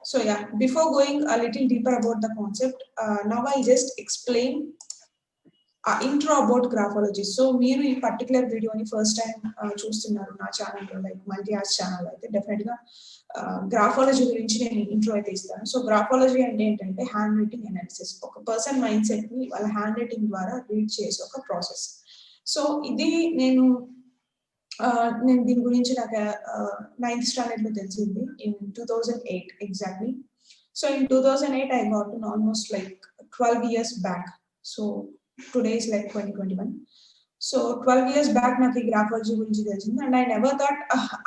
So yeah, before going a little deeper about the concept, now I'll just explain intro about graphology. So మీరు ఈ particular వీడియోని first time చూస్తున్నారు నా ఛానల్లో, like multi arts channel అయితే డెఫినెట్గా graphology గురించి నేను ఇంట్రో అయితే ఇస్తాను. సో గ్రాఫాలజీ అంటే ఏంటంటే హ్యాండ్ రైటింగ్ అనాలిసిస్, ఒక పర్సన్ మైండ్ సెట్ని వాళ్ళ హ్యాండ్ రైటింగ్ ద్వారా రీడ్ చేసే ఒక ప్రాసెస్. సో ఇది నేను దీని గురించి నాకు 9th స్టాండర్డ్లో తెలిసింది in 2008 exactly. So in 2008 I got to almost like 12 years back. So today is like 2021. So 12 years back నాకు ఈ గ్రాఫాలజీ గురించి తెలిసింది, and I never thought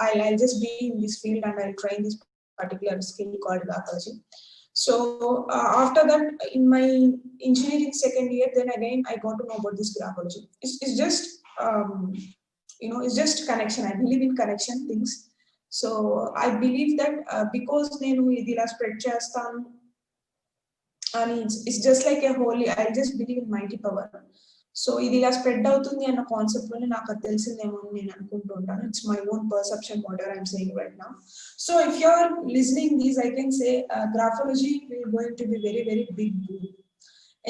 I'll just be in this field and I'll train this particular skill called graphology. So after that, in my engineering second year, then again I got to know about this graphology. It's just it's just connection. I believe in connection things. So I believe that because నేను ఇది ఇలా spread చేస్తాను అని, it's just like a holy, I just believe in mighty power. So ఇది ఇలా spread అవుతుంది అన్న concept లోనే నాకు అది తెలిసిందేమో అని నేను అనుకుంటూ ఉంటాను. It's my own perception whatever I'm saying right now. So if you are listening these, I can say graphology will going to be very very big boom.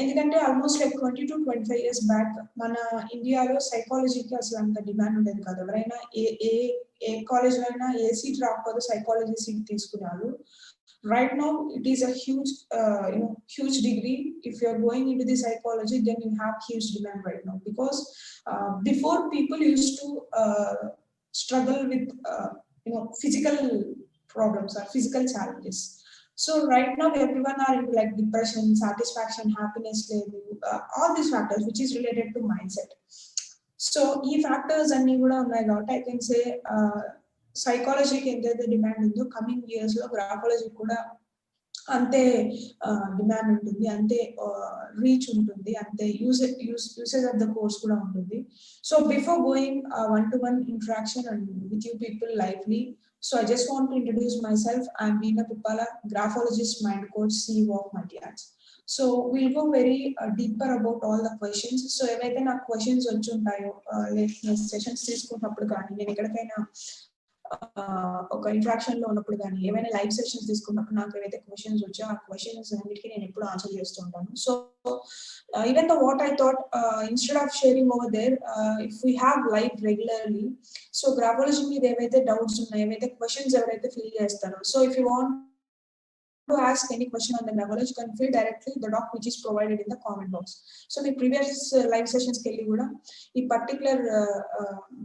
ఎందుకంటే almost like 20 to 25 years back మన ఇండియాలో సైకాలజీకి అసలు అంత demand ఉండేది కాదు. ఎవరైనా ఏ కాలేజ్లో అయినా ఏ సీట్ రాకపోతే సైకాలజీ సీట్ తీసుకున్నారు. Right now it is a huge degree. If you are going into the psychology, then you have huge demand right now, because before people used to struggle with physical problems or physical challenges. So right now everyone are into like depression, satisfaction, happiness level, all these factors which is related to mindset. So ee factors anni kuda unnai kabatti I can say సైకాలజీకి ఎంతైతే demand ఉందో coming years లో graphology కూడా అంతే demand ఉంటుంది, అంతే reach ఉంటుంది, అంతే usage of the course కూడా ఉంటుంది. So before going one-to-one interaction and with you people lively, so I just want to introduce myself. I'm Veena Pippala, graphologist, mind coach, CEO of Multi Arts. So we'll go very deeper about all the questions. So ఏవైతే నాకు questions వచ్చి ఉంటాయో like sessions తీసుకున్నప్పుడు కానీ, నేను ఎక్కడికైనా ఒక interaction లో ఉన్నప్పుడు కానీ, ఏమైనా లైవ్ సెషన్స్ తీసుకున్నప్పుడు నాకు ఏవైతే క్వశ్చన్స్ వచ్చాయో ఆ క్వశ్చన్స్ అన్నిటికీ నేను ఎప్పుడు ఆన్సర్ చేస్తూ ఉంటాను. So even the what I thought instead of sharing over there, if we have live regularly, so graphology మీద ఏవైతే డౌట్స్ ఉన్నాయో, ఏవైతే క్వశ్చన్స్ ఎవరైతే ఫిల్ చేస్తారో, so if you want to ask any question on the graphology, you can fill directly the doc which is provided in the comment box. So the previous live sessions kelli kuda ee particular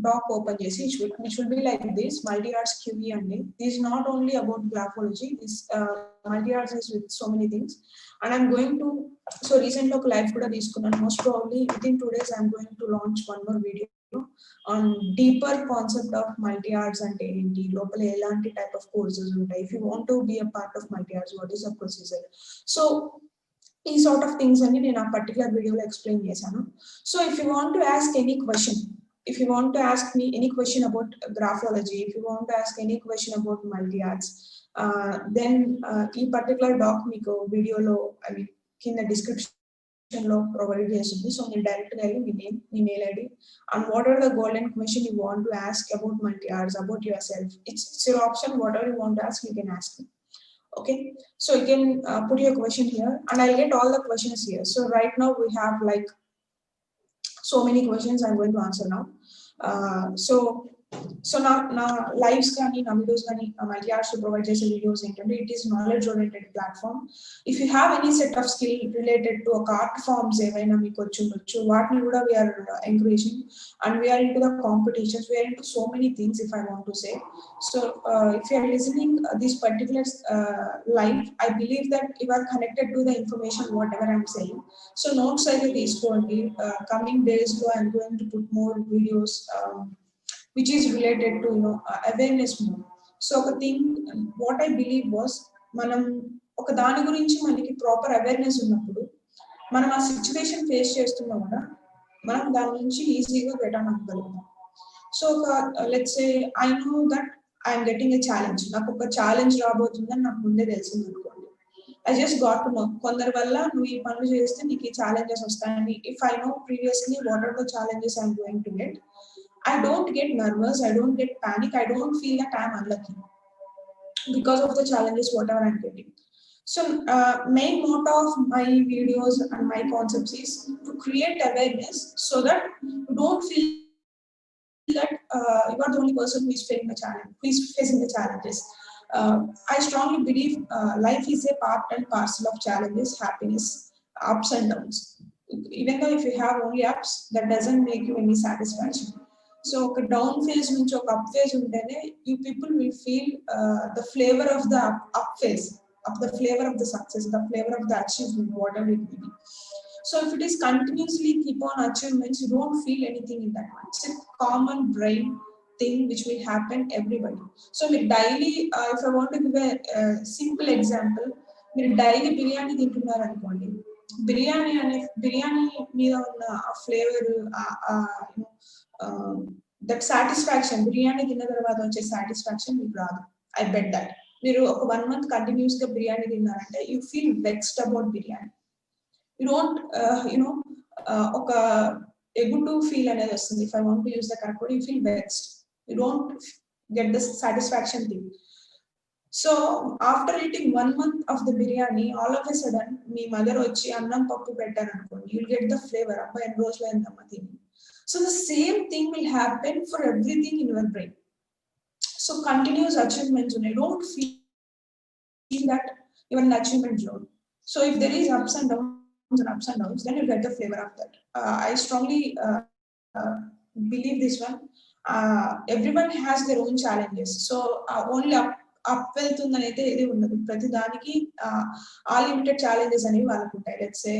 doc open chesi, which will be like this multi arts QE andi. This is not only about graphology, this multi arts is with so many things, and I'm going to, so recently oka live kuda తీసుకున్నాను. Most probably within 2 days I'm going to launch one more video on deeper concept of multi arts and enti lopala elanti type of courses untai. If you want to be a part of multi arts, what is the procedure? So these sort of things ani nenu a particular video lo explain chesanu. So if you want to ask any question, if you want to ask me any question about graphology, if you want to ask any question about multi arts, then ee particular doc meeku video lo kinda description లో provide చేస్తుంది. సో మీరు direct గా వెళ్ళి మీ name, మీ mail ID, and what are the golden question you want to ask about multi arts, about yourself. It's your option. Whatever you want to ask, you can ask me. Okay, so you can put your question here and I'll get all the questions here. So right now we have like so many questions I'm going to answer now. So నా lives కానీ, నా videos కానీ, multi arts provide చేసే videos ఏంటంటే it is knowledge oriented platform. If you have any set of skill related to ఒక art forms ఏవైనా మీకు వచ్చి వాటిని కూడా we are encouraging, and we are into the competitions, we are into so many things if I want to say. So if you are listening this particular live, I believe that you are connected to the information what ever I'm saying. So notes అయితే తీసుకోండి. Coming days లో I'm going to put more videos which is related to awareness more. So ఒక thing what I believe was, మనం ఒక దాని గురించి మనకి proper awareness ఉన్నప్పుడు మనం ఆ సిచ్యువేషన్ ఫేస్ చేస్తున్నా కూడా మనం దాని నుంచి ఈజీగా గెట్ ఆన్ అవ్వగలుగుతాం. సో ఒక let's say I know that I'm getting a challenge, నాకు ఒక ఛాలెంజ్ రాబోతుందని నాకు ముందే తెలిసింది అనుకోండి. I just got to know కొందరి వల్ల నువ్వు ఈ పనులు చేస్తే నీకు ఈ ఛాలెంజెస్ వస్తాయని. If I know previously what are the challenges I'm going to get, I don't get nervous, I don't get panic, I don't feel that I'm unlucky because of the challenges whatever I'm getting. So main motto of my videos and my concepts is to create awareness so that you don't feel that you are the only person who is facing the challenge, who is facing the challenges. I strongly believe life is a part and parcel of challenges, happiness, ups and downs. Even though if you have only ups, that doesn't make you any satisfaction. So ఒక down phase నుంచి ఒక up phase ఉంటేనే you people will feel the flavour of the up phase, of the flavor of the success, the flavor of the achievement, whatever it may be. So if it is continuously keep on achievements, you don't feel anything in that one. It's a common brain thing which will happen everybody. So with daily, if I want to give a simple example, మీరు daily biryani తింటున్నారు అనుకోండి, బిర్యానీ మీద ఉన్న ఆ flavour, that satisfaction, biryani తిన్న తర్వాత వచ్చే satisfaction మీకు రాదు. I bet that. మీరు ఒక 1 month కంటిన్యూస్ గా బిర్యానీ తిన్నారంటే you feel vexed about biryani. You don't ఒక ఎగుటు ఫీల్ అనేది వస్తుంది. If I want to use the correct word, you feel vexed. You don't get the satisfaction thing. So after eating 1 month of the biryani, all of a sudden మీ mother వచ్చి అన్నం పప్పు పెట్టారు అనుకోండి, యుల్ గెట్ ద ఫ్లేవర్. అబ్బా ఎన్ని రోజులు అయిందమ్మా తిని. So the same thing will happen for everything in your brain. So continuous achievements, and I don't feel that even an achievement zone. So if there is ups and downs, then you'll get the flavor of that. I strongly believe this one. Everyone has their own challenges. So only up వెళ్తుందని అయితే ఏది ఉండదు. ప్రతి దానికి ఆ limited challenges అనేవి వాళ్ళకు ఉంటాయి. Let's say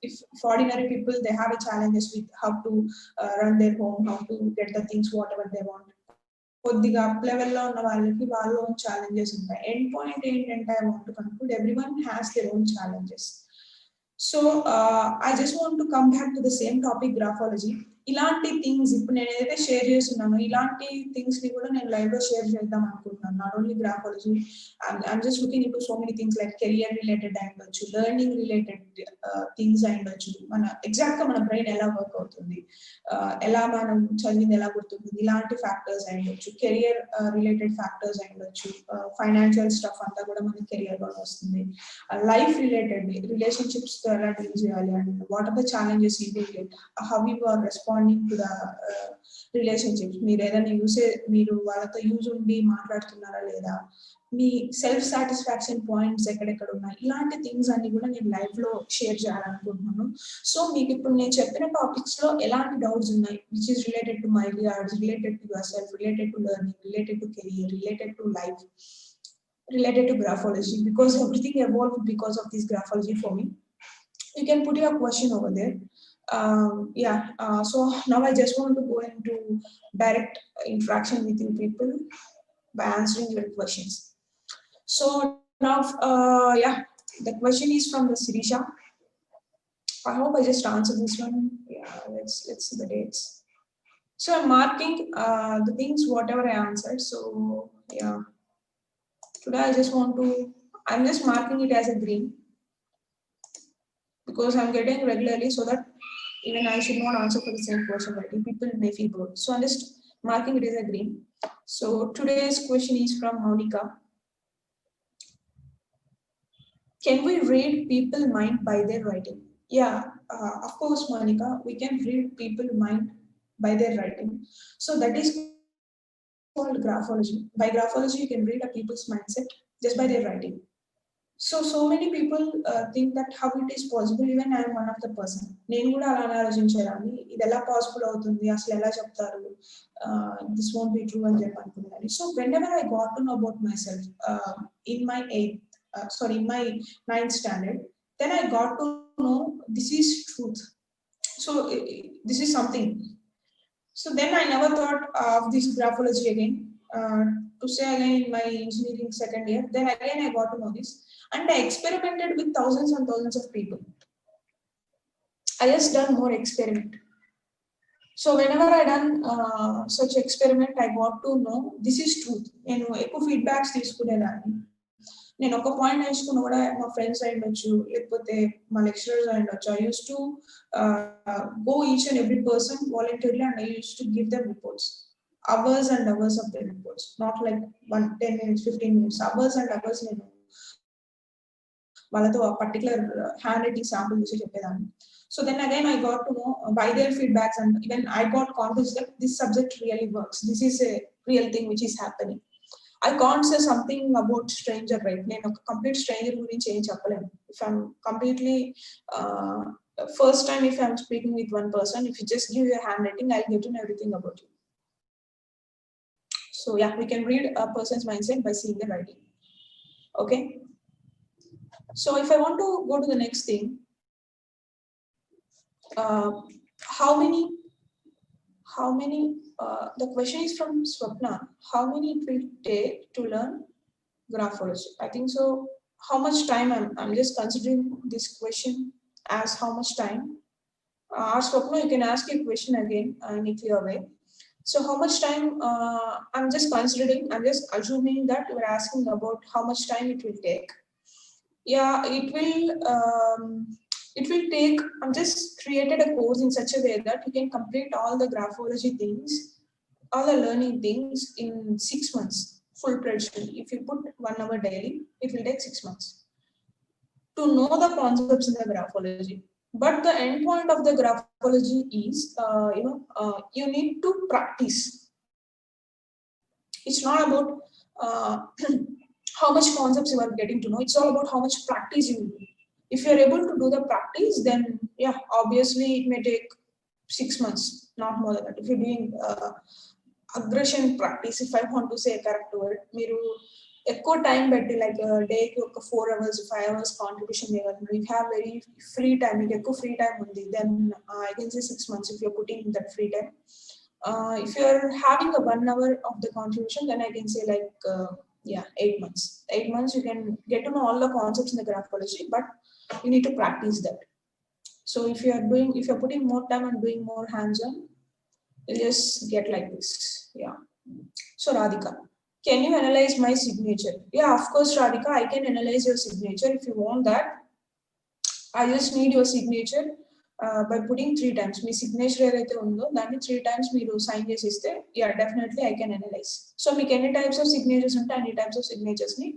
if ordinary people, they have a challenges with how to run their home, how to get the things whatever they want. కొద్దిగా అప్ లెవెల్లో ఉన్న వాళ్ళకి వాళ్ళ ఓన్ ఛాలెంజెస్ ఉంటాయి. ఎండ్ పాయింట్ ఏంటంటే I want to conclude, everyone has their own challenges. So I just want to come back to the same topic, graphology. ఇలాంటి things ఇప్పుడు నేను ఏదైతే షేర్ చేస్తున్నానో, ఇలాంటి థింగ్స్ ని కూడా నేను లైవ్ లో షేర్ చేద్దాం అనుకుంటున్నాను. Not only graphology, I'm just looking into so many things like career related అయి ఉండొచ్చు, లెర్నింగ్ రిలేటెడ్ థింగ్స్ అయి ఉండొచ్చు, మన ఎగ్జాక్ట్ గా మన బ్రెయిన్ ఎలా వర్క్ అవుతుంది, ఎలా మనం చదివింది ఎలా గుర్తుంది, ఇలాంటి ఫ్యాక్టర్స్ అయి ఉండొచ్చు, కెరియర్ రిలేటెడ్ ఫ్యాక్టర్స్ అయి ఉండొచ్చు, ఫైనాన్షియల్ స్టఫ్ అంతా కూడా మనకి కెరియర్ లో వస్తుంది, లైఫ్ రిలేటెడ్ రిలేషన్షిప్స్ తో ఎలా డీల్ చేయాలి, and what are the challenges you will get, how you are responding to the relationships, మీరు ఏదైనా మీరు వాళ్ళతో యూజ్ ఉండి మాట్లాడుతున్నారా లేదా, మీ సెల్ఫ్ సాటిస్ఫాక్షన్ పాయింట్స్ ఎక్కడెక్కడ ఉన్నాయి, ఇలాంటి థింగ్స్ అన్ని కూడా నేను లైవ్ లో షేర్ చేయాలనుకుంటున్నాను. సో మీకు ఇప్పుడు నేను చెప్పిన టాపిక్స్ లో ఎలాంటి డౌట్స్ ఉన్నాయి, which is related to my regards, related to your self, related to learning, related to career, related to life, related to graphology, because everything evolved because of this graphology for me. You can put your question over there. So now I just want to go into direct interaction with you people by answering your questions. So now the question is from the Sirisha. I hope I just answered this one. Let's see the dates. So I'm marking the things whatever I answered. So today I'm just marking it as a green because I'm getting regularly, so that even I should not answer for the same question, right? People may feel bored. So I'm just marking it as a green. So today's question is from Monica. Can we read people's mind by their writing? Yeah, of course, Monica, we can read people's mind by their writing. So that is called graphology. By graphology, you can read a people's mindset just by their writing. So many people think that how it is possible. Even I am one of the person. నేను కూడా అలా ఆలోచించేదాన్ని, ఇది ఎలా possible అవుతుంది, అసలు ఎలా చెప్తారు, this won't be true అని చెప్పి అనుకునేదాన్ని. So whenever I got to know about myself in my in my 9th standard, then I got to know this is truth. So this is something. So then I never thought of this graphology again. To say again in my engineering second year, then again I got to know this, and I experimented with thousands and thousands of people. I just done more experiment. So whenever I done such experiment, I got to know this is truth. నేను ఎక్కువ feedbacks తీసుకునేదాన్ని. నేను ఒక point నేర్చుకున్న కూడా మా friends అయి ఉండొచ్చు, లేకపోతే మా లెక్చరర్స్ అయి ఉండొచ్చు. I used to go each and every person voluntarily, and I used to give them reports. Hours and hours of the reports, not like 10 minutes, 15 minutes, hours and hours. వాళ్ళతో ఆ particular hand writing sample చూసి చెప్పేదాన్ని. So then again I got to know by their feedbacks, and even I got confidence that this subject really works. This is a real thing which is happening. I can't say something about stranger, right? నేను ఒక complete stranger గురించి ఏం చెప్పలేను. If I'm completely first time, if I'm speaking with one person, if you just give your handwriting, I'll get to know everything about you. So yeah, we can read a person's mindset by seeing the writing. Okay. So if I want to go to the next thing, how many the question is from Swapna. How many it will take to learn graphology? I think so. How much time? I'm just considering this question as how much time. Swapna, you can ask your question again in a clear way. So how much time? I'm just considering. I'm just assuming that you're asking about how much time it will take. Yeah, it will take. I'm just created a course in such a way that you can complete all the graphology things, all the learning things in 6 months, full pressure. If you put 1 hour daily, it will take 6 months to know the concepts in the graphology. But the end point of the graphology is, you need to practice. It's not about how much concepts you are getting to know. It's all about how much practice you do. If you're able to do the practice, then yeah, obviously it may take 6 months, not more than that. If you're doing aggression practice, if I want to say a correct word, మీరు ఎక్కువ time పెట్టి like డేకి ఒక 4 hours 5 hours contribution చేయగలరు. You have very free time, మీకు ఎక్కువ free time ఉంది, then I can say 6 months if you're putting that free time. If you're having a 1 hour of the contribution, then I can say like 8 months. 8 months you can get to know all the concepts in the graphology, but you need to practice that. So if you're putting more time and doing more hands-on, you'll just get like this. Yeah. So Radhika, can you analyze my signature? Yeah, of course, Radhika, I can analyze your signature. If you want that, I just need your signature by putting 3 times. My signature ఏదైతే ఉందో దాన్ని 3 times మీరు sign చేసి ఇస్తే, yeah, definitely I can analyze. So మీకు ఎన్ని types of signatures ఉంటే అన్ని types of signatures ని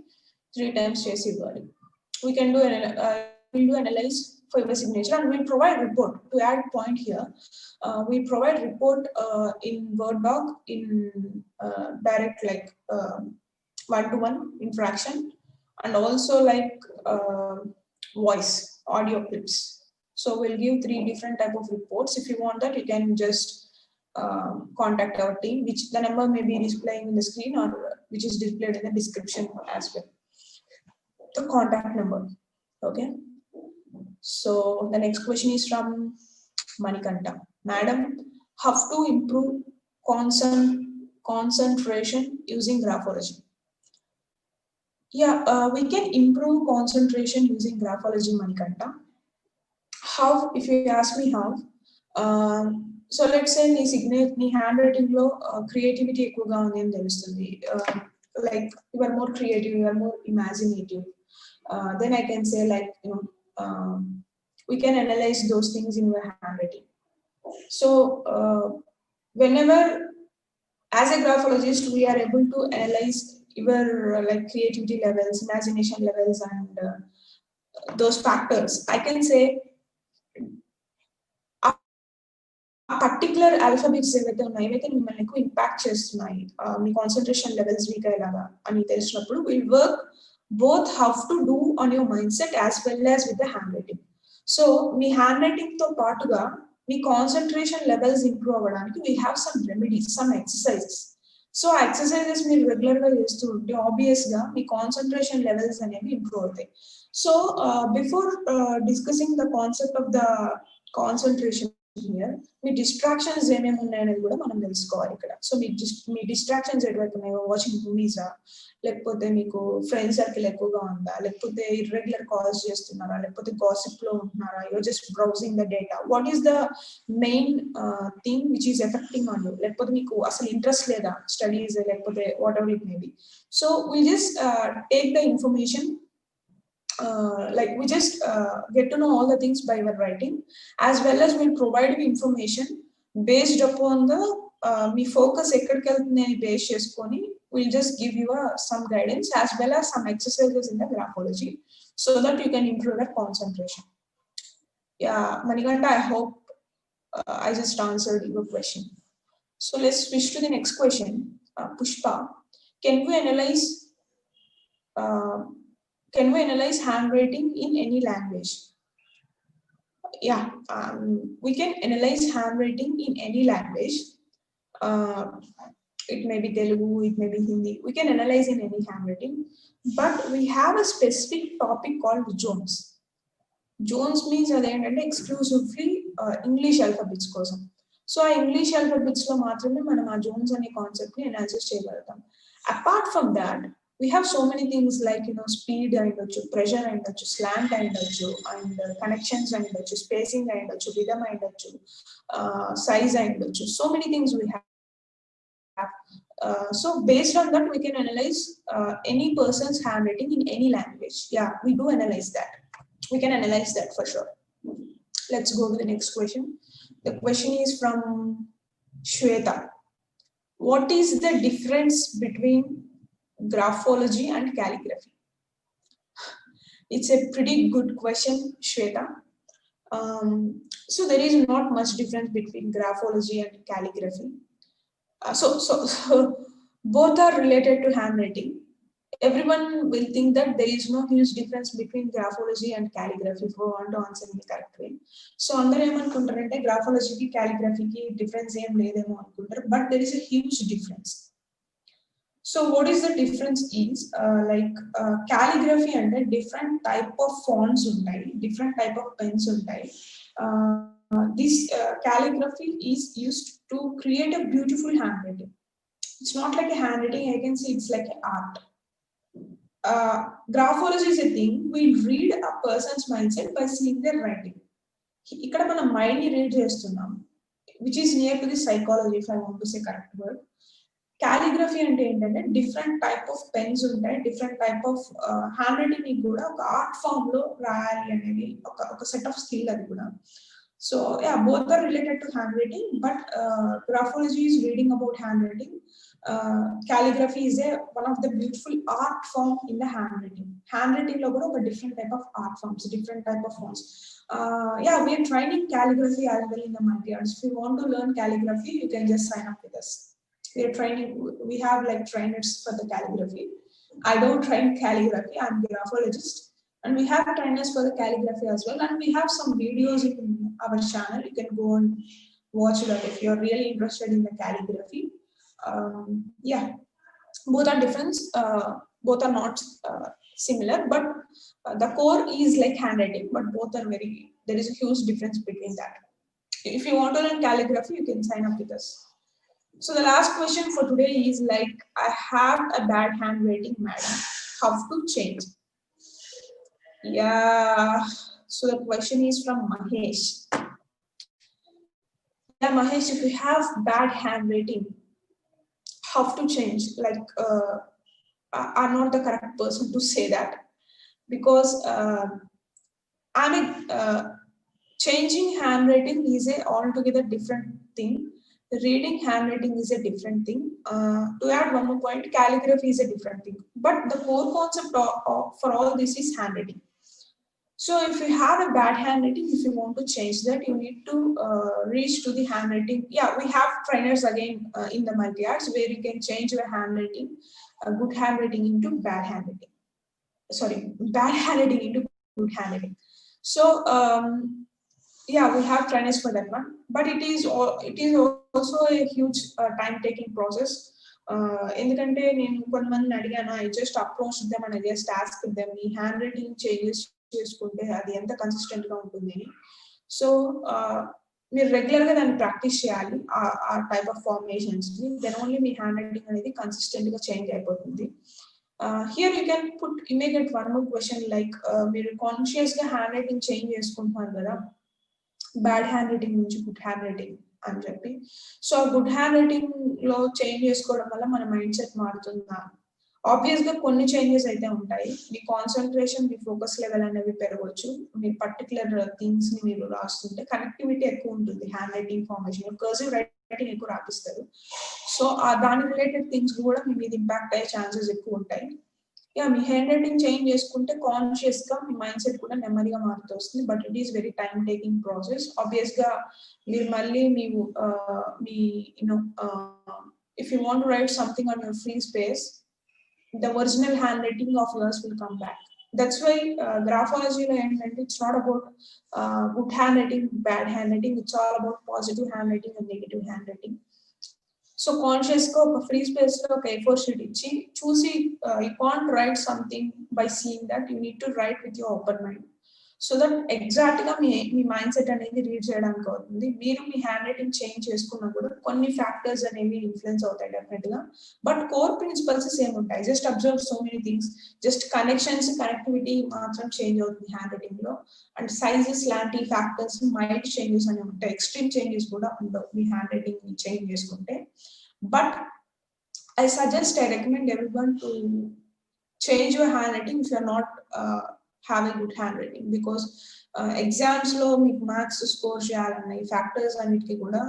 3 times చేసి ఇవ్వాలి. We can do analyze for your signature, and we provide report. To add point here, we provide report in Word doc, in direct like one-to-one interaction, and also like voice audio clips. So we'll give 3 different type of reports. If you want that, you can just contact our team, which the number may be displaying in the screen, or which is displayed in the description as well, the contact number. Okay. So the next question is from Manikanta. Madam, how to improve concentration using graphology? Yeah, we can improve concentration using graphology, Manikanta. How? If you ask me how, so let's say నీ hand writing లో creativity ఎక్కువగా ఉంది అని తెలుస్తుంది, like you are more creative, you are more imaginative, then I can say like we can analyze those things in your handwriting. So whenever as a graphologist we are able to analyze your like creativity levels, imagination levels, and those factors, I can say particular alphabets ఏవైతే ఉన్నాయో ఏవైతే మిమ్మల్ని ఎక్కువ impact చేస్తున్నాయి, మీ concentration levels week అయ్యేలాగా అని తెలిసినప్పుడు will work both how to do on your mind set as well as with the hand writing. So me hand writing తో పాటుగా మీ కాన్సన్ట్రేషన్ లెవెల్స్ ఇంప్రూవ్ అవ్వడానికి we have some remedies, some exercises. So ఆ exercises మీరు regular గా చేస్తూ ఉంటే obvious గా మీ concentration levels అనేవి ఇంప్రూవ్ అవుతాయి. So before discussing the concept of the concentration here, me distractions ఏమేమి ఉన్నాయనేది కూడా మనం తెలుసుకోవాలి ఇక్కడ. సో మీ డిస్ట్రాక్షన్స్ ఎటువైపు ఉన్నాయో, వాచింగ్ మూవీసా, లేకపోతే మీకు ఫ్రెండ్ సర్కిల్ ఎక్కువగా ఉందా, లేకపోతే ఇర్రెగ్యులర్ కాల్స్ చేస్తున్నారా, లేకపోతే గాసిప్ లో ఉంటున్నారా, you're just browsing the data, what is the main thing which is affecting on you, లేకపోతే మీకు అసలు ఇంట్రెస్ట్ లేదా స్టడీస్, లేకపోతే whatever it may be. So will just take the information, like we just get to know all the things by our writing, as well as we'll provide you information based upon the me focus ఎక్కడికి వెళ్తుంది అని base చేసుకొని we'll just give you some guidance as well as some exercises in the graphology so that you can improve your concentration. Yeah, Manikanta, I hope I just answered your question. So let's switch to the next question. Pushpa, can we analyze handwriting in any language? Yeah, we can analyze handwriting in any language. It may be Telugu, it may be Hindi. We can analyze in any handwriting, but we have a specific topic called zones. Zones means adentante exclusively English alphabets kosam. So ఆ English alphabets లో మాత్రమే మనం ఆ zones అనే concept ని analysis చేయగలుగుతాం. Apart from that, we have so many things like speed ayindochu, pressure ayindochu, slant ayindochu, and connections ayindochu, spacing ayindochu, rhythm ayindochu, size ayindochu. So many things we have. So based on that, we can analyze any person's handwriting in any language. Yeah, we do analyze that. We can analyze that for sure. Let's go to the next question. The question is from Shweta. What is the difference between graphology and calligraphy? It's a pretty good question, Shweta. So there is not much difference between graphology and calligraphy. So both are related to handwriting. Everyone will think that there is no huge difference between graphology and calligraphy if we want to answer in the correct way. So andaru em anukuntarante graphology ki calligraphy ki difference em ledemo anukuntaru, but there is a huge difference. So what is the difference is calligraphy and different type of fonts untai, different type of pens untai. This calligraphy is used to create a beautiful handwriting. It's not like a handwriting, I can say it's like an art. Graphology is a thing, we read a person's mindset by seeing their writing. Ikkada mana mind ni read chestunnam, which is near to the psychology, if I want to say correct word. Calligraphy ante entante different type of pens untai, different type of handwriting ni kuda oka art form lo rayali anedi oka set of skill adi kuda. So yeah, both are related to handwriting, but graphology is reading about handwriting. Calligraphy is one of the beautiful art form in the handwriting. Handwriting lo kuda oka different type of art forms, different type of fonts. Yeah, we are training calligraphy as well in the multi-arts. If you want to learn calligraphy, you can just sign up with us. We are training. We have like trainers for the calligraphy. I don't train calligraphy. I'm a graphologist, and we have trainers for the calligraphy as well. And we have some videos in our channel. You can go and watch that if you're really interested in the calligraphy. Yeah, both are different. Both are not similar, but the core is like handwriting. But both are there is a huge difference between that. If you want to learn calligraphy, you can sign up with us. So the last question for today is like, I have a bad handwriting, madam. How to change? Yeah. So the question is from Mahesh. Yeah, Mahesh, if you have bad handwriting, how to change? Like, I'm not the correct person to say that, because changing handwriting is a altogether different thing. Reading handwriting is a different thing. To add one more point, calligraphy is a different thing. But the core concept for all this is handwriting. So if you have a bad handwriting, if you want to change that, you need to reach to the handwriting. Yeah, we have trainers again in the multi-arts where you can change your handwriting, good handwriting into bad handwriting. Sorry, bad handwriting into good handwriting. So yeah, we have trainers for that one, but it is also a huge time-taking process. ఎందుకంటే నేను కొంతమందిని అడిగాను, I just approach them and I just ask them me hand writing changes చేసుకుంటే అది ఎంత consistent గా ఉంటుంది అని. సో మీరు రెగ్యులర్ గా దాన్ని ప్రాక్టీస్ చేయాలి, ఆ టైప్ ఆఫ్ ఫార్మేషన్స్ ని. దెన్ ఓన్లీ మీ హ్యాండ్ రైటింగ్ అనేది కన్సిస్టెంట్ గా చేంజ్ అయిపోతుంది. Here you can put, you may get one more question like, మీరు కాన్షియస్ గా హ్యాండ్ రైటింగ్ చేంజ్ చేసుకుంటున్నారు కదా, బ్యాడ్ హ్యాండ్ రైటింగ్ నుంచి గుడ్ హ్యాండ్ రైటింగ్ అని చెప్పి. సో గుడ్ హ్యాండ్ రైటింగ్ లో చేంజ్ చేసుకోవడం వల్ల మన మైండ్ సెట్ మారుతుందా, ఆబ్వియస్ గా కొన్ని చేంజెస్ అయితే ఉంటాయి. మీ కాన్సన్ట్రేషన్, మీ ఫోకస్ లెవెల్ అనేవి పెరగవచ్చు. మీ పర్టికులర్ థింగ్స్ ని మీరు రాస్తుంటే కనెక్టివిటీ ఎక్కువ ఉంటుంది. Hand writing formation, cursive writing ఎక్కువ రాపిస్తారు. సో దాని రిలేటెడ్ థింగ్స్ కూడా మీ మీద ఇంపాక్ట్ అయ్యే ఛాన్సెస్ ఎక్కువ ఉంటాయి. మీ హ్యాండ్ రైటింగ్ చేంజ్ చేసుకుంటే కాన్షియస్ గా మీ మైండ్ సెట్ కూడా నెమ్మదిగా మారుతూ వస్తుంది. But it is very time taking process. Obvious గా మీరు మళ్ళీ me if you want to write something on your free space, the original handwriting of yours will come back. That's why graphology it's not about good handwriting, bad handwriting. It's all about positive handwriting and negative handwriting. So conscious గా ఒక free space లో ఒక A4 sheet ఇచ్చి చూసి you can't write something by seeing that. You need to write with your open mind. So that exact గా మీ mind set అనేది read చేయడానికి అవుతుంది. మీరు మీ హ్యాండ్ రైటింగ్ చేంజ్ చేసుకున్నా కూడా కొన్ని ఫ్యాక్టర్స్ అనేవి ఇన్ఫ్లుయెన్స్ అవుతాయి డెఫినెట్ గా. బట్ కోర్ ప్రిన్సిపల్స్ సేమ్ ఉంటాయి. Just observe so many things. Just connectivity మాత్రం చేంజ్ అవుతుంది హ్యాండ్ రైటింగ్ లో. అండ్ సైజెస్ లాంటి ఫ్యాక్టర్స్ మైల్డ్ చేంజెస్ అనేవి ఉంటాయి. ఎక్స్ట్రీమ్ చేంజెస్ కూడా ఉండవు మీ హ్యాండ్ రైటింగ్ చేంజ్ చేసుకుంటే. But I recommend everyone to change your handwriting if you are not having good handwriting, because exams lo meeku marks score cheyalana factors annitiki kuda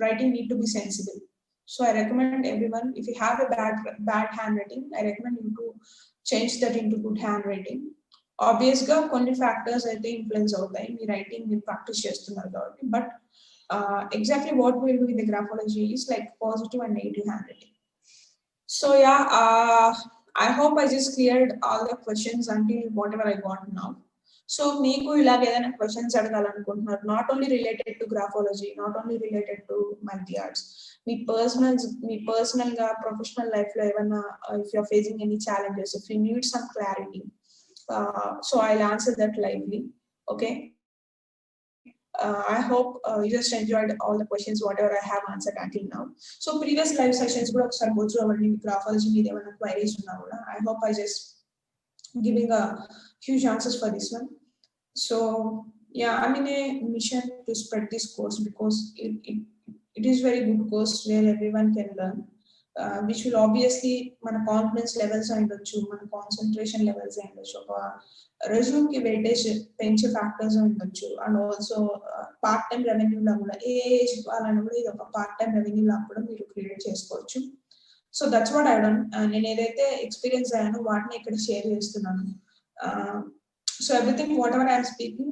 writing need to be sensible. So I recommend everyone, if you have a bad handwriting, I recommend you to change that into good handwriting. Obvious ga konni factors aithe influence avutayi mee writing meer practice chestunnaru kabatti. But exactly what we will do in the graphology is like positive and negative handwriting. So yeah, I hope I just cleared all the questions until whatever I got now. So meeku ilage edaina questions adagalanukuntunnaru, not only related to graphology, not only related to multi arts, me personal ga professional life lo evana if you are facing any challenges, if you need some clarity, so I'll answer that lively. Okay. I hope you just enjoyed all the questions whatever I have answered until now. So previous live sessions kuda okasari gochu avanni graphology meeda emana queries unna kuda I hope I just giving a huge answers for this one. So yeah, I'm in a mission to spread this course because it is very good course where everyone can learn, which will obviously mana confidence levels ayindochu, mana concentration levels ayindochu, oka resume ki weightage penche factors ayindochu, and also part time revenue la kuda age valana kuda idu oka part time revenue la kuda meer create chesukochu. So that's what I done. నేను ఏదైతే experience అయ్యానో వాటిని ఇక్కడ share చేస్తున్నాను. So everything whatever I am speaking,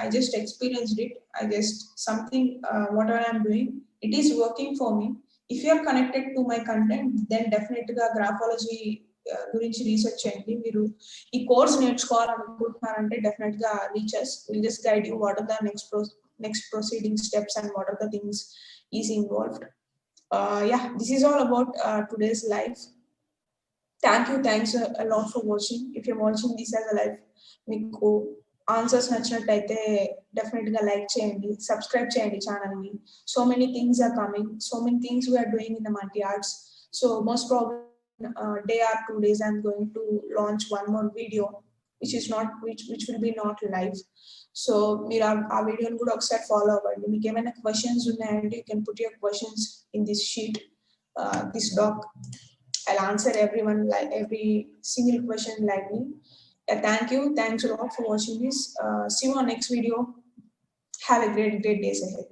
I just experienced it. I just something whatever I am doing, it is working for me. If you are connected to my content, then definitely గా graphology గురించి research చేయండి. మీరు ఈ course నేర్చుకోవాలనుకుంటున్నారంటే definite గా reach us. We'll just guide you what are the next proceeding steps and what are the things is involved. Yeah, this is all about today's live. Thanks a lot for watching. If you're watching this as a live, మీకు answers నచ్చినట్టయితే definite గా like చేయండి, subscribe చేయండి channel ని. So many things are coming, so many things we are doing in the multi arts. So most problem day or 2 days I'm going to launch one more video which will be not live. So మీరు ఆ వీడియోని కూడా ఒకసారి follow అవ్వండి. మీకు ఏమైనా questions ఉన్నాయంటే you can put your questions in this sheet, this doc. I'll answer every single question lively. Thanks a lot for watching this. See you on next video. Have a great days ahead.